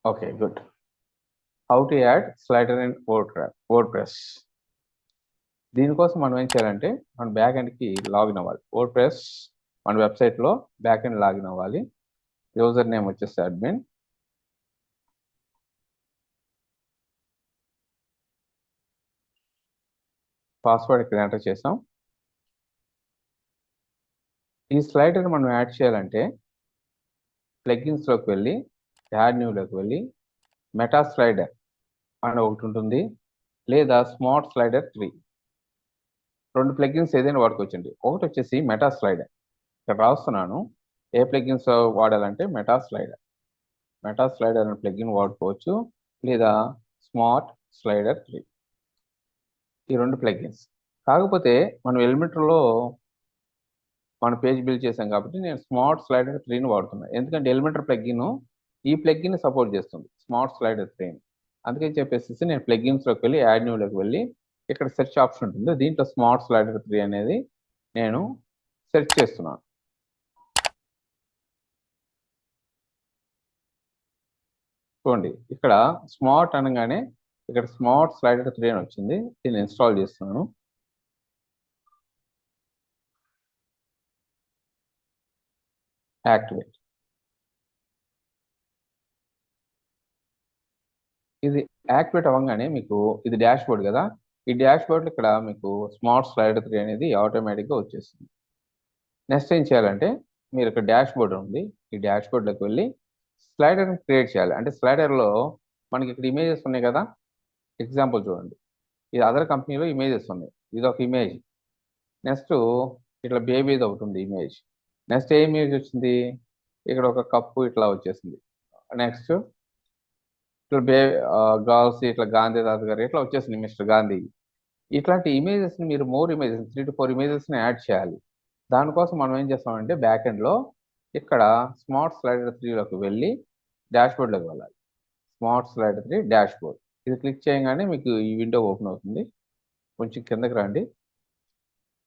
Okay, good. How to add slider in WordPress. దీనికోసం మనం ఏం చేయాలంటే మన బ్యాక్ ఎండ్కి లాగిన్ అవ్వాలి. వర్డ్ప్రెస్ మన వెబ్సైట్లో బ్యాక్ ఎండ్ లాగిన్ అవ్వాలి. యూజర్ నేమ్ వచ్చేసి అడ్మిన్, పాస్వర్డ్ ఇక్కడ ఎంటర్ చేసాం. ఈ స్లైడర్ మనం యాడ్ చేయాలంటే ప్లగిన్స్లోకి వెళ్ళి యాడ్ న్యూలోకి వెళ్ళి మెటా స్లైడర్ అని ఒకటి ఉంటుంది, లేదా స్మార్ట్ స్లైడర్ 3. రెండు ప్లగిన్స్ ఏదైనా వాడుకోవచ్చండి. ఒకటి వచ్చేసి మెటా స్లైడర్, ఇక్కడ రాస్తున్నాను. ఏ ప్లగిన్స్ వాడాలంటే మెటా స్లైడర్ అనే ప్లగిన్ వాడుకోవచ్చు, లేదా స్మార్ట్ స్లైడర్ 3. ఈ రెండు ప్లగిన్స్. కాకపోతే మనం ఎలిమెంటర్లో మన పేజ్ బిల్డ్ చేసాం కాబట్టి నేను స్మార్ట్ స్లైడర్ 3ని వాడుతున్నాను. ఎందుకంటే ఎలిమెంటర్ ప్లగిన్ ఈ ప్లగిన్ సపోర్ట్ చేస్తుంది, స్మార్ట్ స్లైడర్ 3ని. అందుకని చెప్పేసి నేను ప్లగిన్స్లోకి వెళ్ళి యాడ్ న్యూలోకి వెళ్ళి ఇక్కడ సెర్చ్ ఆప్షన్ ఉంటుంది, దీంట్లో స్మార్ట్ స్లైడర్ 3 అనేది నేను సెర్చ్ చేస్తున్నాను. చూడండి, ఇక్కడ స్మార్ట్ అనగానే ఇక్కడ స్మార్ట్ స్లైడర్ 3 అని వచ్చింది. దీన్ని ఇన్స్టాల్ చేస్తున్నాను. యాక్టివేట్. ఇది యాక్టివేట్ అవ్వగానే మీకు ఇది డాష్ బోర్డ్ కదా, ఈ డాష్ బోర్డ్లో ఇక్కడ మీకు స్మార్ట్ స్లైడర్ 3 అనేది ఆటోమేటిక్గా వచ్చేస్తుంది. నెక్స్ట్ ఏం చేయాలంటే మీరు ఇక్కడ డాష్ బోర్డ్ ఉంది, ఈ డాష్ బోర్డ్లోకి వెళ్ళి స్లైడర్ని క్రియేట్ చేయాలి. అంటే స్లైడర్లో మనకి ఇక్కడ ఇమేజెస్ ఉన్నాయి కదా, ఎగ్జాంపుల్ చూడండి, ఇది అదర్ కంపెనీలో ఇమేజెస్ ఉన్నాయి, ఇది ఒక ఇమేజ్. నెక్స్ట్ ఇట్లా బేబీది ఒకటి ఉంది ఇమేజ్. నెక్స్ట్ ఏ ఇమేజ్ వచ్చింది, ఇక్కడ ఒక కప్పు ఇట్లా వచ్చేసింది. నెక్స్ట్ ఇట్లా గర్ల్స్ ఇట్లా గాంధీ తాత గారు ఇట్లా వచ్చేసింది, మిస్టర్ గాంధీ. ఇట్లాంటి ఇమేజెస్ని మీరు మోర్ ఇమేజెస్ 3 to 4 ఇమేజెస్ని యాడ్ చేయాలి. దానికోసం మనం ఏం చేస్తామంటే బ్యాక్ ఎండ్లో ఇక్కడ స్మార్ట్ స్లైడర్ 3లోకి వెళ్ళి డాష్ బోర్డ్లోకి వెళ్ళాలి. స్మార్ట్ స్లైడర్ 3 డాష్ బోర్డ్, ఇది క్లిక్ చేయగానే మీకు ఈ విండో ఓపెన్ అవుతుంది. కొంచెం కిందకి రండి.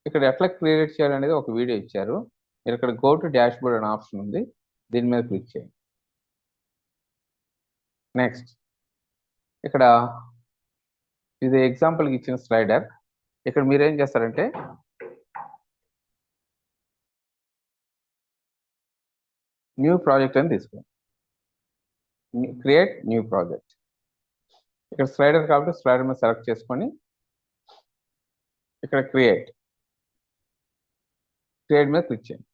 ఇక్కడ ఎట్లా క్రియేట్ చేయాలనేది ఒక వీడియో ఇచ్చారు. మీరు ఇక్కడ గో టు డాష్ బోర్డ్ అనే ఆప్షన్ ఉంది, దీని మీద క్లిక్ చేయండి. నెక్స్ట్ ఇక్కడ ఇది ఎగ్జాంపుల్కి ఇచ్చిన స్లైడర్. ఇక్కడ మీరు ఏం చేస్తారంటే న్యూ ప్రాజెక్ట్ అని తీసుకోండి, క్రియేట్ న్యూ ప్రాజెక్ట్. ఇక్కడ స్లైడర్ కాబట్టి స్లైడర్ మీద సెలెక్ట్ చేసుకొని ఇక్కడ క్రియేట్ మీద క్లిక్ చేయండి.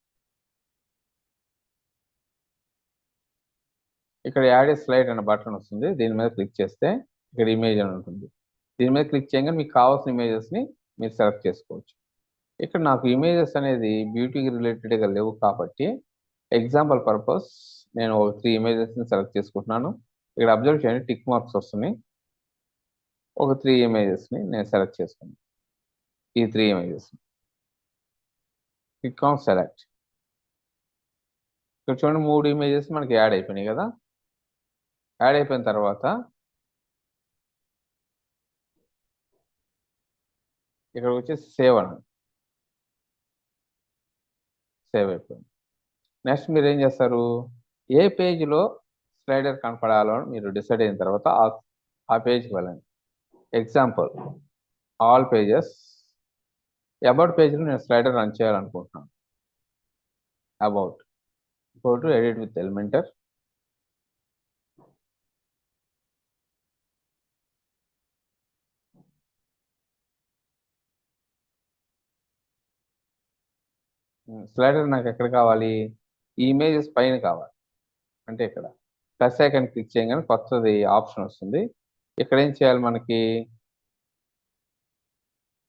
ఇక్కడ యాడ్ ఏ స్లైడ్ అనే బటన్ వస్తుంది, దీని మీద క్లిక్ చేస్తే ఇక్కడ ఇమేజ్ అని ఉంటుంది. దీని మీద క్లిక్ చేయగానే మీకు కావాల్సిన ఇమేజెస్ని మీరు సెలెక్ట్ చేసుకోవచ్చు. ఇక్కడ నాకు ఇమేజెస్ అనేది బ్యూటీకి రిలేటెడ్గా లేవు కాబట్టి ఎగ్జాంపుల్ పర్పస్ నేను 3 ఇమేజెస్ని సెలెక్ట్ చేసుకుంటున్నాను. ఇక్కడ అబ్జర్వ్ చేయండి, టిక్ మార్క్స్ వస్తున్నాయి. ఒక 3 ఇమేజెస్ని నేను సెలెక్ట్ చేసుకున్నాను. ఈ 3 ఇమేజెస్ని క్లిక్ ఆన్ సెలెక్ట్. ఇక్కడ చూడండి 3 ఇమేజెస్ మనకి యాడ్ అయిపోయినాయి కదా. యాడ్ అయిపోయిన తర్వాత ఇక్కడ వచ్చేసి సేవ్ అనండి. సేవ్ అయిపోయింది. నెక్స్ట్ మీరు ఏం చేస్తారు, ఏ పేజ్లో స్లైడర్ కనపడాలో మీరు డిసైడ్ అయిన తర్వాత ఆ పేజ్కి వెళ్ళండి. ఎగ్జాంపుల్ ఆల్ పేజెస్, అబౌట్ పేజ్లో నేను స్లైడర్ రన్ చేయాలనుకుంటున్నాను. About, go to edit with Elementor. Slider నాకు ఎక్కడ కావాలి, ఈ ఇమేజెస్ పైన కావాలి. అంటే ఇక్కడ ప్లస్ ఐకాన్ క్లిక్ చేయగానే కొత్తది ఆప్షన్ వస్తుంది. ఇక్కడ ఏం చేయాలి, మనకి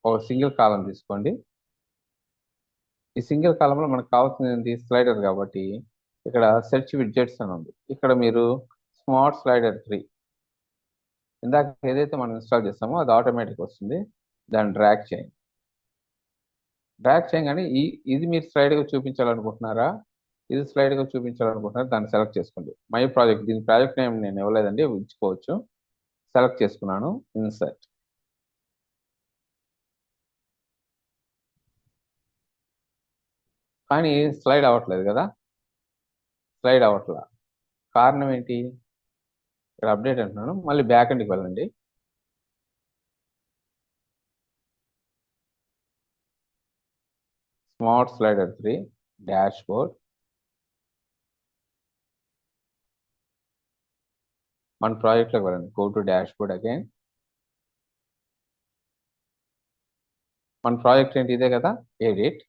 ఒక సింగిల్ కాలం తీసుకోండి. ఈ సింగిల్ కాలంలో మనకు కావాల్సింది స్లైడర్ కాబట్టి ఇక్కడ సెర్చ్ విడ్జెట్స్ అని ఉంది. ఇక్కడ మీరు స్మార్ట్ స్లైడర్ 3 ఇందాక ఏదైతే మనం ఇన్స్టాల్ చేస్తామో అది ఆటోమేటిక్ వస్తుంది. దాన్ని డ్రాగ్ చేయండి. డ్రాగ్ చేయగానే ఇది మీరు స్లైడ్గా చూపించాలనుకుంటున్నారా, ఇది స్లైడ్గా చూపించాలనుకుంటున్నారా, దాన్ని సెలెక్ట్ చేసుకోండి. మై ప్రాజెక్ట్, దీని ప్రాజెక్ట్ నేమ్ నేను ఇవ్వలేదండి, ఇచ్చుకోవచ్చు. సెలెక్ట్ చేసుకున్నాను, ఇన్సర్ట్. కానీ స్లైడ్ అవ్వట్లేదు కదా, స్లైడ్ అవ్వట్లా. కారణం ఏంటి, ఇక్కడ అప్డేట్ అంటున్నాను, మళ్ళీ బ్యాక్ ఎండ్కి వెళ్ళండి. Smart slider 3 dash board. మన ప్రాజెక్ట్లోకి వెళ్ళండి. Go to dash board again. మన ప్రాజెక్ట్ ఏంటి? ఇదే కదా, ఎడిట్.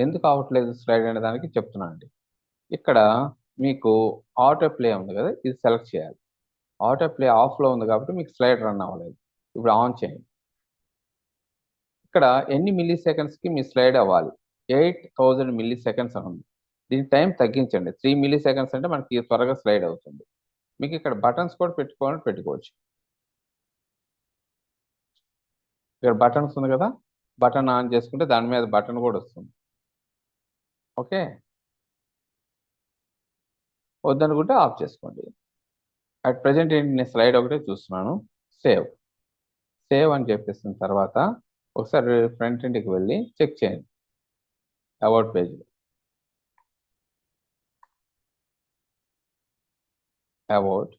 ఎందుకు అవ్వట్లేదు స్లైడ్ అనే దానికి చెప్తున్నా అండి. ఇక్కడ మీకు ఆటో ప్లే ఉంది కదా, ఇది సెలెక్ట్ చేయాలి. ఆటో ప్లే ఆఫ్లో ఉంది కాబట్టి మీకు స్లైడ్ రన్ అవ్వలేదు. ఇప్పుడు ఆన్ చేయండి. ఇక్కడ ఎన్ని మిల్లీ సెకండ్స్కి మీ స్లైడ్ అవ్వాలి? 8000 మిల్లీ సెకండ్స్ అని ఉంది. దీని టైం తగ్గించండి. 3 మిల్లీ సెకండ్స్ అంటే మనకి త్వరగా స్లైడ్ అవుతుంది. మీకు ఇక్కడ బటన్స్ కూడా పెట్టుకోవాలని పెట్టుకోవచ్చు. ఇక్కడ బటన్స్ ఉంది కదా, బటన్ ఆన్ చేసుకుంటే దాని మీద బటన్ కూడా వస్తుంది. ఓకే, వద్దనుకుంటే ఆఫ్ చేసుకోండి. అట్ ప్రజెంట్ ఏంటి, నేను స్లైడ్ ఒకటే చూస్తున్నాను. సేవ్ అని చెప్పేసిన తర్వాత ఒకసారి ఫ్రంట్ ఎండ్కి వెళ్ళి చెక్ చేయండి. అబౌట్ పేజ్, అబౌట్,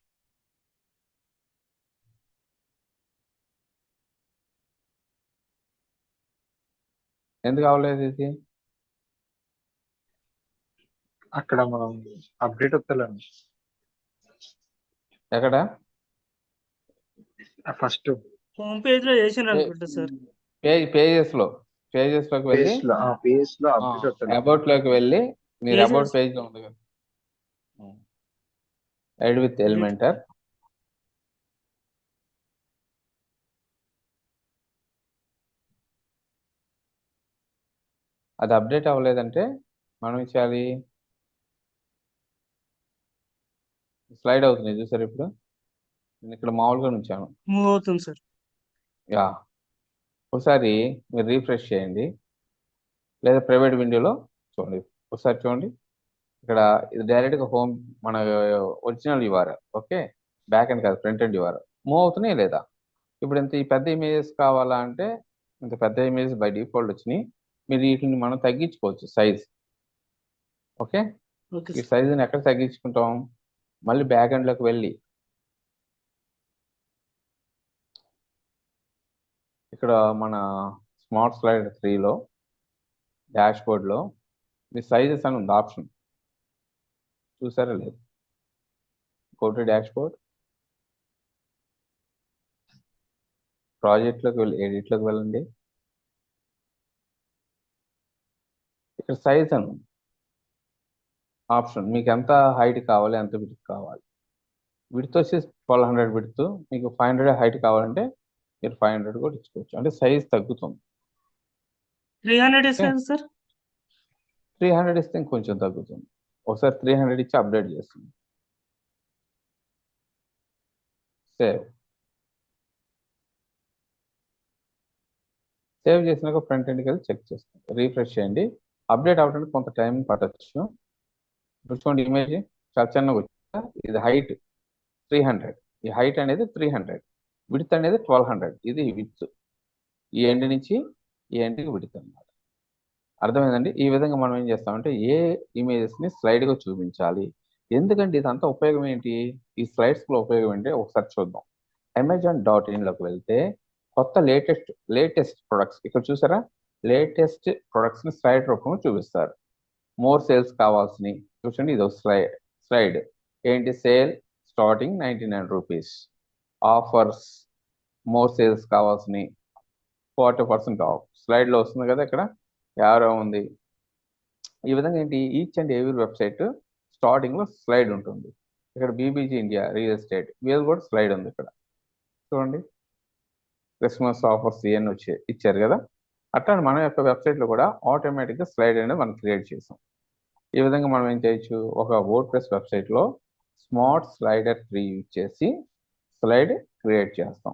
ఎందుకు అవ్వలేదు ఇది? అక్కడ మనం అప్డేట్ వస్తలేండి. ఎక్కడ? ఫస్ట్ హోమ్ పేజ్ లో చేసాను అనుకుంటా సార్. పేజెస్లోకి వెళ్ళి పేజ్ లో అప్డేట్ వస్తలేదు. అబౌట్ లోకి వెళ్ళి మీరు Pages. అబౌట్ పేజ్ లో ఉంది కదా, ఎడ్ విత్ ఎలిమెంటర్. అది అప్డేట్ అవ్వలేదంటే మనం ఏం చేయాలి? స్లైడ్ అవుతుంది చూసారు. ఇప్పుడు నేను ఇక్కడ మామూలుగా ఉంచాను. మూవ్ అవుతుంది సార్. యా, ఒకసారి మీరు రీఫ్రెష్ చేయండి, లేదా ప్రైవేట్ విండోలో చూడండి. ఒకసారి చూడండి, ఇక్కడ ఇది డైరెక్ట్గా హోమ్, మన original URL. Okay, back end కాదు, ఫ్రంట్ ఎండ్ యూఆర్ఎల్. మూవ్ అవుతున్నాయి లేదా? ఇప్పుడు ఇంత ఈ పెద్ద ఇమేజెస్ కావాలా అంటే ఇంత పెద్ద ఇమేజెస్ బై డిఫాల్ట్ వచ్చినాయి. మీరు వీటిని మనం తగ్గించుకోవచ్చు సైజ్. ఓకే, ఓకే ఈ సార్. సైజుని ఎక్కడ తగ్గించుకుంటాం? మళ్ళీ బ్యాక్ ఎండ్లోకి వెళ్ళి ఇక్కడ మన స్మార్ట్ స్లైడ్ 3లో డాష్ బోర్డ్లో మీ సైజెస్ అని ఉంది ఆప్షన్, చూసారా లేదు? గో టు డాష్ బోర్డ్, ప్రాజెక్ట్లోకి వెళ్ళి ఎడిట్లోకి వెళ్ళండి. ఇక్కడ సైజ్ అని ఉంది ఆప్షన్, మీకు ఎంత హైట్ కావాలి, ఎంత విడ్త్ కావాలి. విడ్త్ వచ్చి 1200 విడ్త్, మీకు 500 హైట్ కావాలంటే మీరు 500 కూడా ఇచ్చుకోవచ్చు. అంటే సైజ్ తగ్గుతుంది. 300 ఇస్తాను సార్. 300 ఇస్తే ఇంకొంచెం తగ్గుతుంది. ఒకసారి 300 ఇచ్చి అప్డేట్ చేస్తుంది. సేవ్ చేసినాక ఫ్రంట్ ఎండ్కి వెళ్ళి చెక్ చేస్తాం. రీఫ్రెష్ చేయండి. అప్డేట్ అవ్వడానికి కొంత టైం పట్టచ్చు. చూసుకోండి, ఇమేజ్ చాలా చిన్నగా వచ్చిందా? ఇది హైట్ 300, ఈ హైట్ అనేది 300, విడ్త్ అనేది 1200. ఇది విడ్త్, ఈ ఎండ్ నుంచి ఈ ఎండ్కి విడ్త్ అన్నమాట. అర్థమైందండి? ఈ విధంగా మనం ఏం చేస్తామంటే ఏ ఇమేజెస్ని స్లైడ్గా చూపించాలి. ఎందుకంటే ఇదంతా ఉపయోగం ఏంటి, ఈ స్లైడ్స్లో ఉపయోగం ఏంటి ఒకసారి చూద్దాం. Amazon.inలోకి వెళ్తే కొత్త లేటెస్ట్ ప్రొడక్ట్స్ ఇక్కడ చూసారా, లేటెస్ట్ ప్రొడక్ట్స్ని స్లైడ్ రూపంలో చూపిస్తారు. మోర్ సేల్స్ కావాల్సినవి చూడండి, ఇది ఒక స్లైడ్ ఏంటి, sale starting 99 rupees, offers, more sales కావాల్సినవి 40% ఆఫ్. స్లైడ్లో వస్తుంది కదా, ఇక్కడ యారో ఉంది. ఈ విధంగా ఏంటి, ఈచ్ అండ్ ఎవ్రీ వెబ్సైట్ స్టార్టింగ్లో స్లైడ్ ఉంటుంది. ఇక్కడ బీబీజీ ఇండియా రియల్ ఎస్టేట్ మీద కూడా స్లైడ్ ఉంది. ఇక్కడ చూడండి, క్రిస్మస్ ఆఫర్స్ ఇవన్నీ ఇచ్చారు కదా. అట్లా మన యొక్క వెబ్సైట్లో కూడా ఆటోమేటిక్గా స్లైడ్ అనేది మనం క్రియేట్ చేసాం. ఈ విధంగా మనం ఏం చేయొచ్చు, ఒక వర్డ్ప్రెస్ వెబ్సైట్లో స్మార్ట్ స్లైడర్ 3 యూజ్ చేసి స్లైడ్ క్రియేట్ చేస్తాం.